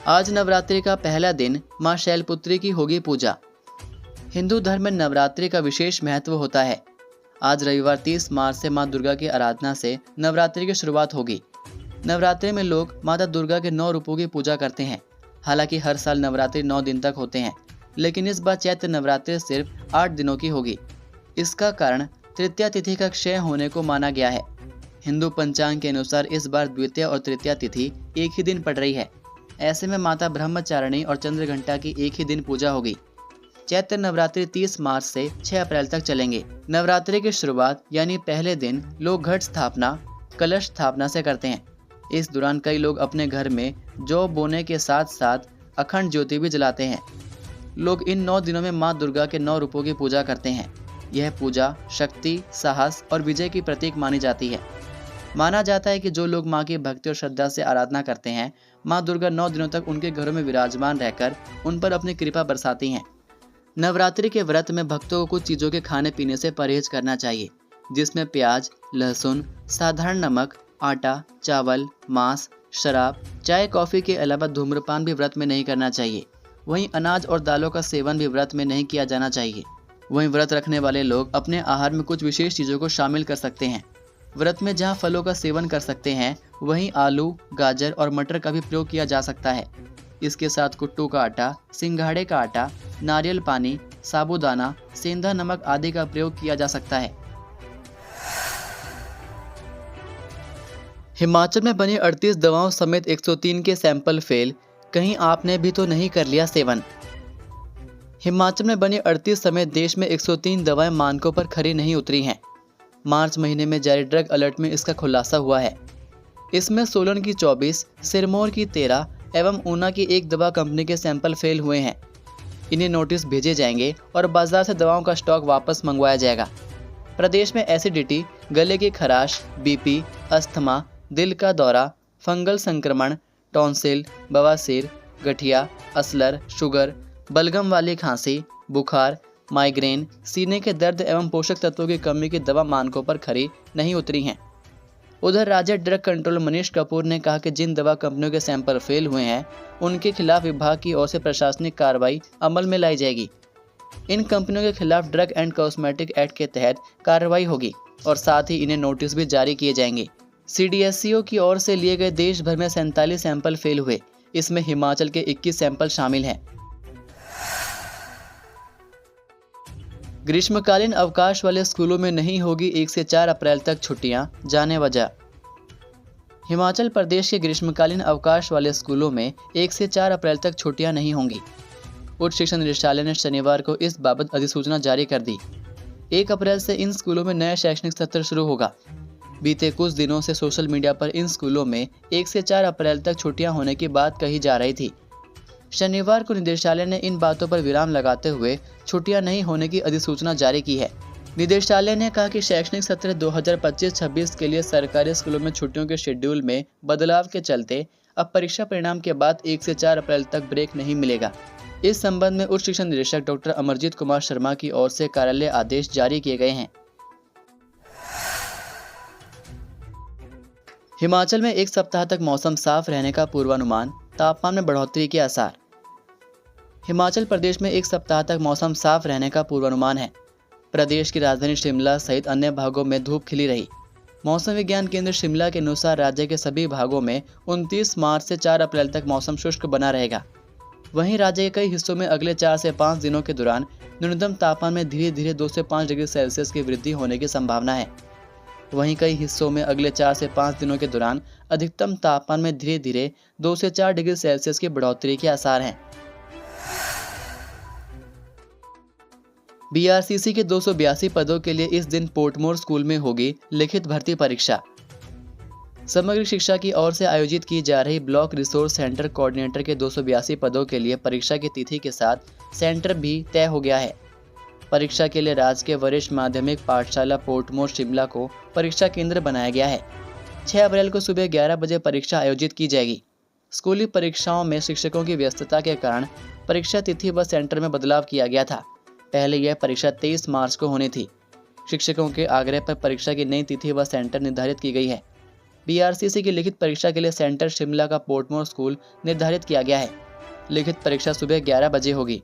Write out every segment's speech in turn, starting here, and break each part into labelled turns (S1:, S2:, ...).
S1: आज नवरात्रि का पहला दिन मां शैलपुत्री की होगी पूजा। हिंदू धर्म में नवरात्रि का विशेष महत्व होता है। आज रविवार 30 मार्च से मां दुर्गा की आराधना से नवरात्रि की शुरुआत होगी। नवरात्रि में लोग माता दुर्गा के 9 रूपों की पूजा करते हैं। हालांकि हर साल नवरात्रि 9 दिन तक होते हैं, लेकिन इस बार चैत्र नवरात्रि सिर्फ 8 दिनों की होगी। इसका कारण तृतीया तिथि का क्षय होने को माना गया है। हिंदू पंचांग के अनुसार इस बार द्वितीया और तृतीया तिथि एक ही दिन पड़ रही है। ऐसे में माता ब्रह्मचारिणी और चंद्रघंटा की एक ही दिन पूजा होगी। चैत्र नवरात्रि 30 मार्च से 6 अप्रैल तक चलेंगे। नवरात्रि की शुरुआत यानी पहले दिन लोग घट स्थापना, कलश स्थापना से करते हैं। इस दौरान कई लोग अपने घर में जौ बोने के साथ साथ अखंड ज्योति भी जलाते हैं। लोग इन 9 दिनों में मां दुर्गा के 9 रूपों की पूजा करते हैं। यह पूजा शक्ति, साहस और विजय की प्रतीक मानी जाती है। माना जाता है कि जो लोग मां की भक्ति और श्रद्धा से आराधना करते हैं, मां दुर्गा 9 दिनों तक उनके घरों में विराजमान रहकर उन पर अपनी कृपा बरसाती हैं। नवरात्रि के व्रत में भक्तों को कुछ चीज़ों के खाने पीने से परहेज करना चाहिए, जिसमें प्याज, लहसुन, साधारण नमक, आटा, चावल, मांस, शराब, चाय, कॉफ़ी के अलावा धूम्रपान भी व्रत में नहीं करना चाहिए। वहीं अनाज और दालों का सेवन भी व्रत में नहीं किया जाना चाहिए। वहीं व्रत रखने वाले लोग अपने आहार में कुछ विशेष चीज़ों को शामिल कर सकते हैं। व्रत में जहां फलों का सेवन कर सकते हैं, वहीं आलू, गाजर और मटर का भी प्रयोग किया जा सकता है। इसके साथ कुट्टू का आटा, सिंघाड़े का आटा, नारियल पानी, साबूदाना, सेंधा नमक आदि का प्रयोग किया जा सकता है। हिमाचल में बनी 38 दवाओं समेत 103 के सैंपल फेल, कहीं आपने भी तो नहीं कर लिया सेवन। हिमाचल में बनी 38 समेत देश में 103 दवाएं मानकों पर खरी नहीं उतरी हैं। मार्च महीने में जारी ड्रग अलर्ट में इसका खुलासा हुआ है। इसमें सोलन की 24, सिरमौर की 13 एवं ऊना की 1 दवा कंपनी के सैंपल फेल हुए हैं। इन्हें नोटिस भेजे जाएंगे और बाजार से दवाओं का स्टॉक वापस मंगवाया जाएगा। प्रदेश में एसिडिटी, गले की खराश, बीपी, अस्थमा, दिल का दौरा, फंगल संक्रमण, टॉन्सिल, बवासीर, गठिया, असलर, शुगर, बलगम वाली खांसी, बुखार, माइग्रेन, सीने के दर्द एवं पोषक तत्वों की कमी की दवा मानकों पर खरी नहीं उतरी हैं। उधर राज्य ड्रग कंट्रोल मनीष कपूर ने कहा कि जिन दवा कंपनियों के सैंपल फेल हुए हैं, उनके खिलाफ विभाग की ओर से प्रशासनिक कार्रवाई अमल में लाई जाएगी। इन कंपनियों के खिलाफ ड्रग एंड कॉस्मेटिक एक्ट के तहत कार्रवाई होगी और साथ ही इन्हें नोटिस भी जारी किए जाएंगे। CDSCO की ओर से लिए गए देश भर में 47 सैंपल फेल हुए। इसमें हिमाचल के 21 सैंपल शामिल हैं। ग्रीष्मकालीन अवकाश वाले स्कूलों में नहीं होगी 1 से 4 अप्रैल तक छुट्टियां, जाने वजह। हिमाचल प्रदेश के ग्रीष्मकालीन अवकाश वाले स्कूलों में 1 से 4 अप्रैल तक छुट्टियां नहीं होंगी। उच्च शिक्षा निदेशालय ने शनिवार को इस बाबत अधिसूचना जारी कर दी। 1 अप्रैल से इन स्कूलों में नया शैक्षणिक सत्र शुरू होगा। बीते कुछ दिनों से सोशल मीडिया पर इन स्कूलों में 1 से 4 अप्रैल तक छुट्टियां होने की बात कही जा रही थी। शनिवार को निदेशालय ने इन बातों पर विराम लगाते हुए छुट्टियां नहीं होने की अधिसूचना जारी की है। निदेशालय ने कहा कि शैक्षणिक सत्र 2025-26 के लिए सरकारी स्कूलों में छुट्टियों के शेड्यूल में बदलाव के चलते अब परीक्षा परिणाम के बाद 1 से 4 अप्रैल तक ब्रेक नहीं मिलेगा। इस संबंध में उच्च शिक्षा निदेशक डॉक्टर अमरजीत कुमार शर्मा की ओर से कार्यालय आदेश जारी किए गए हैं। हिमाचल में 1 सप्ताह तक मौसम साफ रहने का पूर्वानुमान, तापमान में बढ़ोतरी के आसार। हिमाचल प्रदेश में 1 सप्ताह तक मौसम साफ रहने का पूर्वानुमान है। प्रदेश की राजधानी शिमला सहित अन्य भागों में धूप खिली रही। मौसम विज्ञान केंद्र शिमला के अनुसार राज्य के सभी भागों में 29 मार्च से 4 अप्रैल तक मौसम शुष्क बना रहेगा। वहीं राज्य के कई हिस्सों में अगले 4 से 5 दिनों के दौरान न्यूनतम तापमान में धीरे धीरे 2 से 5 डिग्री सेल्सियस की वृद्धि होने की संभावना है। वहीं कई हिस्सों में अगले 4 से 5 दिनों के दौरान अधिकतम तापमान में धीरे धीरे 2 से 4 डिग्री सेल्सियस की बढ़ोतरी के आसार हैं। BRCC के 282 पदों के लिए इस दिन पोर्टमोर स्कूल में होगी लिखित भर्ती परीक्षा। समग्र शिक्षा की ओर से आयोजित की जा रही ब्लॉक रिसोर्स सेंटर कोऑर्डिनेटर के 282 पदों के लिए परीक्षा की तिथि के साथ सेंटर भी तय हो गया है। परीक्षा के लिए राजकीय वरिष्ठ माध्यमिक पाठशाला पोर्टमोर शिमला को परीक्षा केंद्र बनाया गया है। 6 अप्रैल को सुबह 11 बजे परीक्षा आयोजित की जाएगी। स्कूली परीक्षाओं में शिक्षकों की व्यस्तता के कारण परीक्षा तिथि व सेंटर में बदलाव किया गया था। पहले यह परीक्षा 23 मार्च को होनी थी। शिक्षकों के आग्रह पर परीक्षा की नई तिथि व सेंटर निर्धारित की गई है। बीआरसीसी की लिखित परीक्षा के लिए सेंटर शिमला का पोर्टमोर स्कूल निर्धारित किया गया है। लिखित परीक्षा सुबह 11 बजे होगी।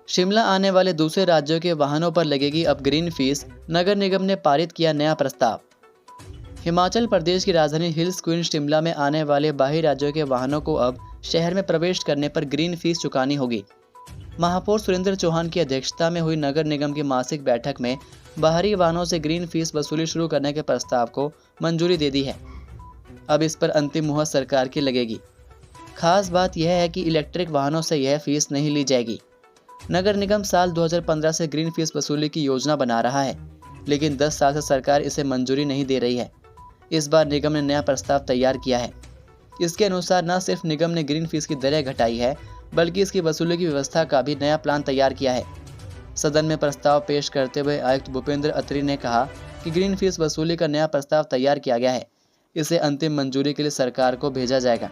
S1: शिमला आने वाले दूसरे राज्यों के वाहनों पर लगेगी अब ग्रीन फीस, नगर निगम ने पारित किया नया प्रस्ताव। हिमाचल प्रदेश की राजधानी हिल्स क्वीन शिमला में आने वाले बाहरी राज्यों के वाहनों को अब शहर में प्रवेश करने पर ग्रीन फीस चुकानी होगी। महापौर सुरेंद्र चौहान की अध्यक्षता में हुई नगर निगम की मासिक बैठक में बाहरी वाहनों से ग्रीन फीस वसूली शुरू करने के प्रस्ताव को मंजूरी दे दी है। अब इस पर अंतिम मुहर सरकार की लगेगी। खास बात यह है कि इलेक्ट्रिक वाहनों से यह फीस नहीं ली जाएगी। नगर निगम साल 2015 से ग्रीन फीस वसूली की योजना बना रहा है, लेकिन 10 साल से सरकार इसे मंजूरी नहीं दे रही है। इस बार निगम ने नया प्रस्ताव तैयार किया है। इसके अनुसार न सिर्फ निगम ने ग्रीन फीस की दरें घटाई है, बल्कि इसकी वसूली की व्यवस्था का भी नया प्लान तैयार किया है। सदन में प्रस्ताव पेश करते हुए आयुक्त भूपेंद्र अत्री ने कहा कि ग्रीन फीस वसूली का नया प्रस्ताव तैयार किया गया है। इसे अंतिम मंजूरी के लिए सरकार को भेजा जाएगा।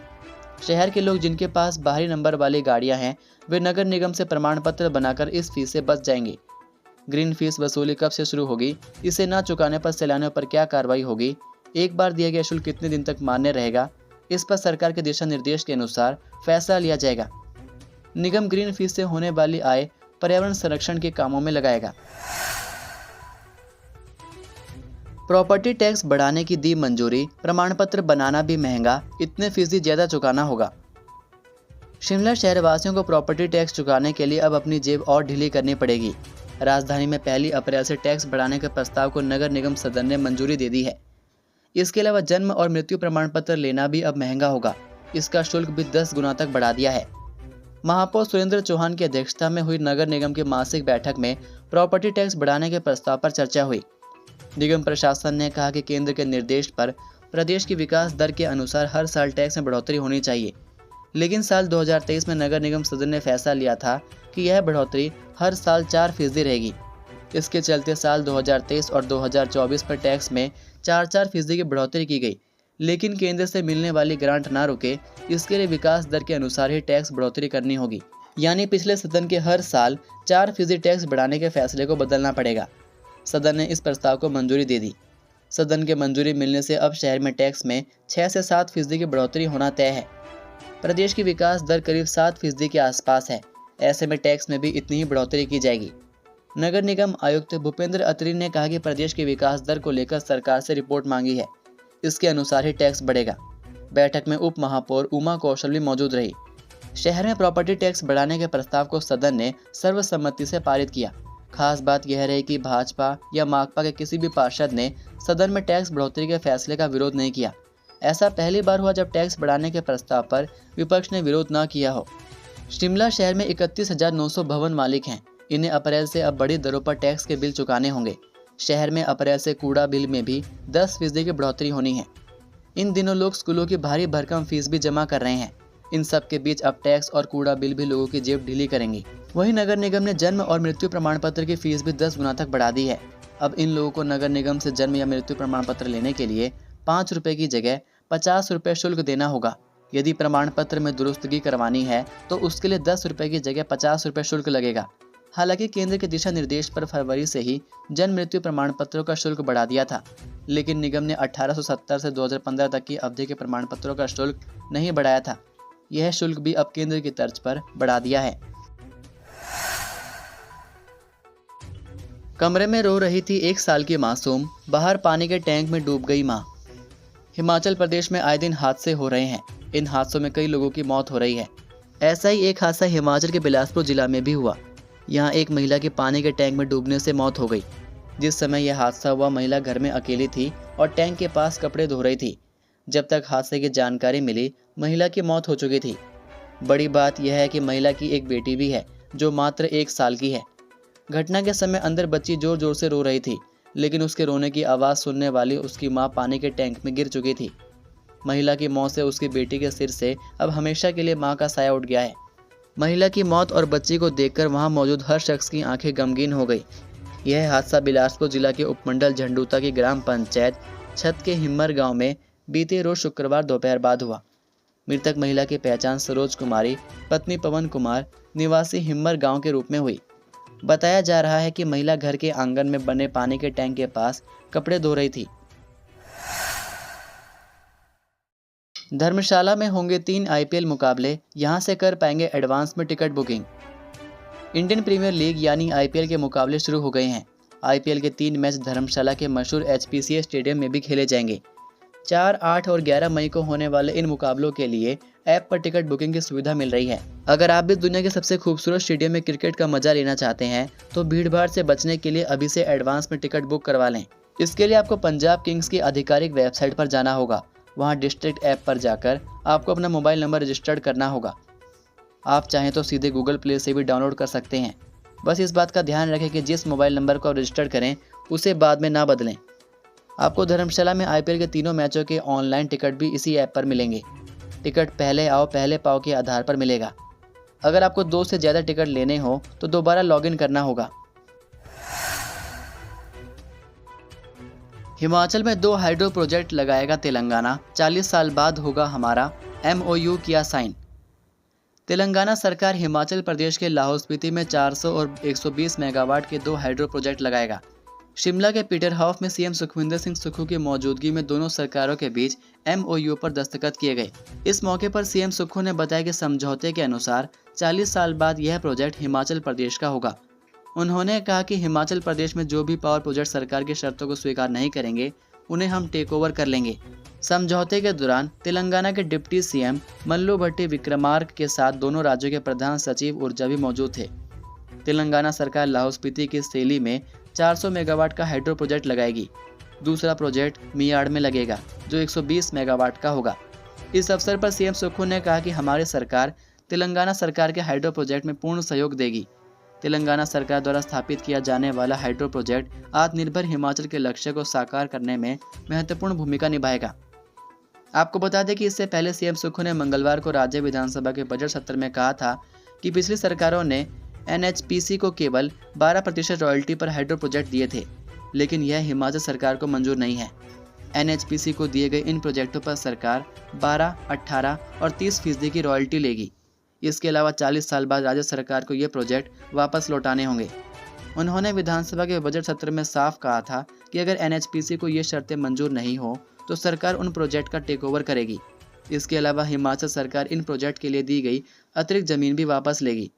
S1: शहर के लोग जिनके पास बाहरी नंबर वाली गाड़ियां हैं, वे नगर निगम से प्रमाण पत्र बनाकर इस फीस से बच जाएंगे। ग्रीन फीस वसूली कब से शुरू होगी, इसे न चुकाने पर सैलानियों पर क्या कार्रवाई होगी, एक बार दिया गया शुल्क कितने दिन तक मान्य रहेगा, इस पर सरकार के दिशा निर्देश के अनुसार फैसला लिया जाएगा। निगम ग्रीन फीस से होने वाली आय पर्यावरण संरक्षण के कामों में लगाएगा। प्रॉपर्टी टैक्स बढ़ाने की दी मंजूरी, प्रमाण पत्र बनाना भी महंगा, इतने फीसदी ज्यादा चुकाना होगा। शिमला शहर वासियों को प्रॉपर्टी टैक्स चुकाने के लिए अब अपनी जेब और ढीली करनी पड़ेगी। राजधानी में 1 अप्रैल से टैक्स बढ़ाने के प्रस्ताव को नगर निगम सदन ने मंजूरी दे दी है। इसके अलावा जन्म और मृत्यु प्रमाण पत्र लेना भी अब महंगा होगा। इसका शुल्क भी 10 गुना तक बढ़ा दिया है। महापौर सुरेंद्र चौहान की अध्यक्षता में हुई नगर निगम की मासिक बैठक में प्रॉपर्टी टैक्स बढ़ाने के प्रस्ताव पर चर्चा हुई। निगम प्रशासन ने कहा कि केंद्र के निर्देश पर प्रदेश की विकास दर के अनुसार हर साल टैक्स में बढ़ोतरी होनी चाहिए, लेकिन साल 2023 में नगर निगम सदन ने फैसला लिया था कि यह बढ़ोतरी हर साल 4% रहेगी। इसके चलते साल 2023 और 2024 पर टैक्स में 4% की बढ़ोतरी की गई, लेकिन केंद्र से मिलने वाली ग्रांट ना रुके, इसके लिए विकास दर के अनुसार ही टैक्स बढ़ोतरी करनी होगी। यानी पिछले सदन के हर साल 4% टैक्स बढ़ाने के फैसले को बदलना पड़ेगा। सदन ने इस प्रस्ताव को मंजूरी दे दी। सदन के मंजूरी मिलने से अब शहर में टैक्स में 6 से 7% की बढ़ोतरी होना तय है। प्रदेश की विकास दर करीब 7% के आसपास है। ऐसे में टैक्स में भी इतनी ही बढ़ोतरी की जाएगी। नगर निगम आयुक्त भूपेंद्र अत्री ने कहा कि प्रदेश की विकास दर को लेकर सरकार से रिपोर्ट मांगी है, इसके अनुसार ही टैक्स बढ़ेगा। बैठक में उप महापौर उमा कौशल भी मौजूद रही। शहर में प्रॉपर्टी टैक्स बढ़ाने के प्रस्ताव को सदन ने सर्वसम्मति से पारित किया। खास बात यह रही कि भाजपा या माकपा के किसी भी पार्षद ने सदन में टैक्स बढ़ोतरी के फैसले का विरोध नहीं किया। ऐसा पहली बार हुआ जब टैक्स बढ़ाने के प्रस्ताव पर विपक्ष ने विरोध न किया हो। शिमला शहर में 31,900 भवन मालिक हैं। इन्हें अप्रैल से अब बड़ी दरों पर टैक्स के बिल चुकाने होंगे। शहर में अप्रैल से कूड़ा बिल में भी 10% की बढ़ोतरी होनी है। इन दिनों लोग स्कूलों की भारी भरकम फीस भी जमा कर रहे हैं। इन सब के बीच अब टैक्स और कूड़ा बिल भी लोगों की जेब ढीली करेंगी। वहीं नगर निगम ने जन्म और मृत्यु प्रमाण पत्र की फीस भी 10 गुना तक बढ़ा दी है। अब इन लोगों को नगर निगम से जन्म या मृत्यु प्रमाण पत्र लेने के लिए 5 रुपए की जगह 50 रुपए शुल्क देना होगा। यदि प्रमाण पत्र में दुरुस्तगी करवानी है तो उसके लिए 10 रुपए की जगह 50 रुपए शुल्क लगेगा। हालांकि केंद्र के दिशा निर्देश पर फरवरी से ही जन्म मृत्यु प्रमाण पत्रों का शुल्क बढ़ा दिया था, लेकिन निगम ने 1870 से 2015 तक की अवधि के प्रमाण पत्रों का शुल्क नहीं बढ़ाया था। यह शुल्क भी अब केंद्र की तर्ज पर बढ़ा दिया है। कमरे में रो रही थी 1 साल की मासूम, बाहर पानी के टैंक में डूब गई मां। हिमाचल प्रदेश में आए दिन हादसे हो रहे हैं। इन हादसों में कई लोगों की मौत हो रही है। ऐसा ही एक हादसा हिमाचल के बिलासपुर जिला में भी हुआ। यहाँ एक महिला की पानी के टैंक में डूबने से मौत हो गई। जिस समय यह हादसा हुआ, महिला घर में अकेली थी और टैंक के पास कपड़े धो रही थी। जब तक हादसे की जानकारी मिली, महिला की मौत हो चुकी थी। बड़ी बात यह है कि महिला की एक बेटी भी है जो मात्र 1 साल की है। घटना के समय अंदर बच्ची जोर जोर से रो रही थी, लेकिन उसके रोने की आवाज़ सुनने वाली उसकी मां पानी के टैंक में गिर चुकी थी। महिला की मौत से उसकी बेटी के सिर से अब हमेशा के लिए मां का साया उठ गया है। महिला की मौत और बच्ची को देखकर वहां मौजूद हर शख्स की आंखें गमगीन हो गई। यह हादसा बिलासपुर जिला के उपमंडल झंडूता की ग्राम पंचायत छत के हिम्मर गांव में बीते रोज शुक्रवार दोपहर बाद हुआ। मृतक महिला की पहचान सरोज कुमारी, पत्नी पवन कुमार, निवासी हिम्मर गांव के रूप में हुई। बताया जा रहा है कि महिला घर के आंगन में बने पानी के टैंक के पास कपड़े धो रही थी। धर्मशाला में होंगे 3 IPL मुकाबले, यहां से कर पाएंगे एडवांस में ticket booking. Indian premier league यानी IPL के मुकाबले शुरू हो गए हैं। IPL के 3 मैच धर्मशाला के मशहूर HPCA स्टेडियम में भी खेले जाएंगे। 4, 8 और 11 मई को होने वाले इन मुकाबलों के लिए ऐप पर टिकट बुकिंग की सुविधा मिल रही है। अगर आप भी दुनिया के सबसे खूबसूरत स्टेडियम में क्रिकेट का मजा लेना चाहते हैं तो भीड़भाड़ से बचने के लिए अभी से एडवांस में टिकट बुक करवा लें। इसके लिए आपको पंजाब किंग्स की आधिकारिक वेबसाइट पर जाना होगा। वहां डिस्ट्रिक्ट ऐप पर जाकर आपको अपना मोबाइल नंबर रजिस्टर्ड करना होगा। आप चाहें तो सीधे गूगल प्ले से भी डाउनलोड कर सकते हैं। बस इस बात का ध्यान रखें कि जिस मोबाइल नंबर को आप रजिस्टर करें उसे बाद में ना बदलें। आपको धर्मशाला में IPL के तीनों मैचों के ऑनलाइन टिकट भी इसी ऐप पर मिलेंगे। टिकट पहले आओ पहले पाओ के आधार पर मिलेगा। अगर आपको 2 से ज़्यादा टिकट लेने हो तो दोबारा लॉगिन करना होगा। हिमाचल में 2 हाइड्रो प्रोजेक्ट लगाएगा तेलंगाना, 40 साल बाद होगा हमारा, MOU किया साइन। तेलंगाना सरकार हिमाचल प्रदेश के लाहौल स्पीति में 400 और 120 मेगावाट के 2 हाइड्रो प्रोजेक्ट लगाएगा। शिमला के पीटर हाउस में CM सुखविंदर सिंह सुक्खू की मौजूदगी में दोनों सरकारों के बीच MOU पर दस्तखत किए गए। इस मौके पर CM सुक्खू ने बताया कि समझौते के अनुसार 40 साल बाद यह प्रोजेक्ट हिमाचल प्रदेश का होगा। उन्होंने कहा कि हिमाचल प्रदेश में जो भी पावर प्रोजेक्ट सरकार की शर्तों को स्वीकार नहीं करेंगे उन्हें हम टेक ओवर कर लेंगे। समझौते के दौरान तेलंगाना के डिप्टी CM मल्लू भट्टी विक्रमार्क के साथ दोनों राज्यों के प्रधान सचिव ऊर्जा भी मौजूद थे। तेलंगाना सरकार लाहौल स्पीति की सेली में 400 मेगावाट का हाइड्रो प्रोजेक्ट लगाएगी। दूसरा प्रोजेक्ट मियाड़ में लगेगा जो 120 मेगावाट का होगा। इस अवसर पर CM सुक्खू ने कहा कि हमारी सरकार तेलंगाना सरकार के हाइड्रो प्रोजेक्ट में पूर्ण सहयोग देगी। तेलंगाना सरकार द्वारा स्थापित किया जाने वाला हाइड्रो प्रोजेक्ट आत्मनिर्भर हिमाचल के लक्ष्य को साकार करने में महत्वपूर्ण भूमिका निभाएगा। आपको बता दें कि इससे पहले CM सुक्खू ने मंगलवार को राज्य विधानसभा के बजट सत्र में कहा था कि पिछली सरकारों ने NHPC को केवल 12% रॉयल्टी पर हाइड्रो प्रोजेक्ट दिए थे, लेकिन यह हिमाचल सरकार को मंजूर नहीं है। NHPC को दिए गए इन प्रोजेक्टों पर सरकार 12, 18 और 30% की रॉयल्टी लेगी। इसके अलावा 40 साल बाद राज्य सरकार को ये प्रोजेक्ट वापस लौटाने होंगे। उन्होंने विधानसभा के बजट सत्र में साफ कहा था कि अगर NHPC को ये शर्तें मंजूर नहीं हो तो सरकार उन प्रोजेक्ट का टेक ओवर करेगी। इसके अलावा हिमाचल सरकार इन प्रोजेक्ट के लिए दी गई अतिरिक्त जमीन भी वापस लेगी।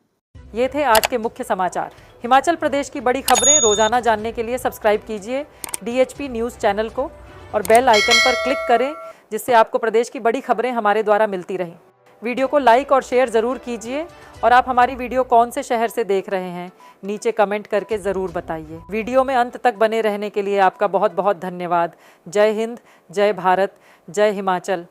S2: ये थे आज के मुख्य समाचार। हिमाचल प्रदेश की बड़ी खबरें रोजाना जानने के लिए सब्सक्राइब कीजिए DHP न्यूज़ चैनल को और बेल आइकन पर क्लिक करें, जिससे आपको प्रदेश की बड़ी खबरें हमारे द्वारा मिलती रहें। वीडियो को लाइक और शेयर ज़रूर कीजिए और आप हमारी वीडियो कौन से शहर से देख रहे हैं नीचे कमेंट करके ज़रूर बताइए। वीडियो में अंत तक बने रहने के लिए आपका बहुत बहुत धन्यवाद। जय हिंद, जय भारत, जय हिमाचल।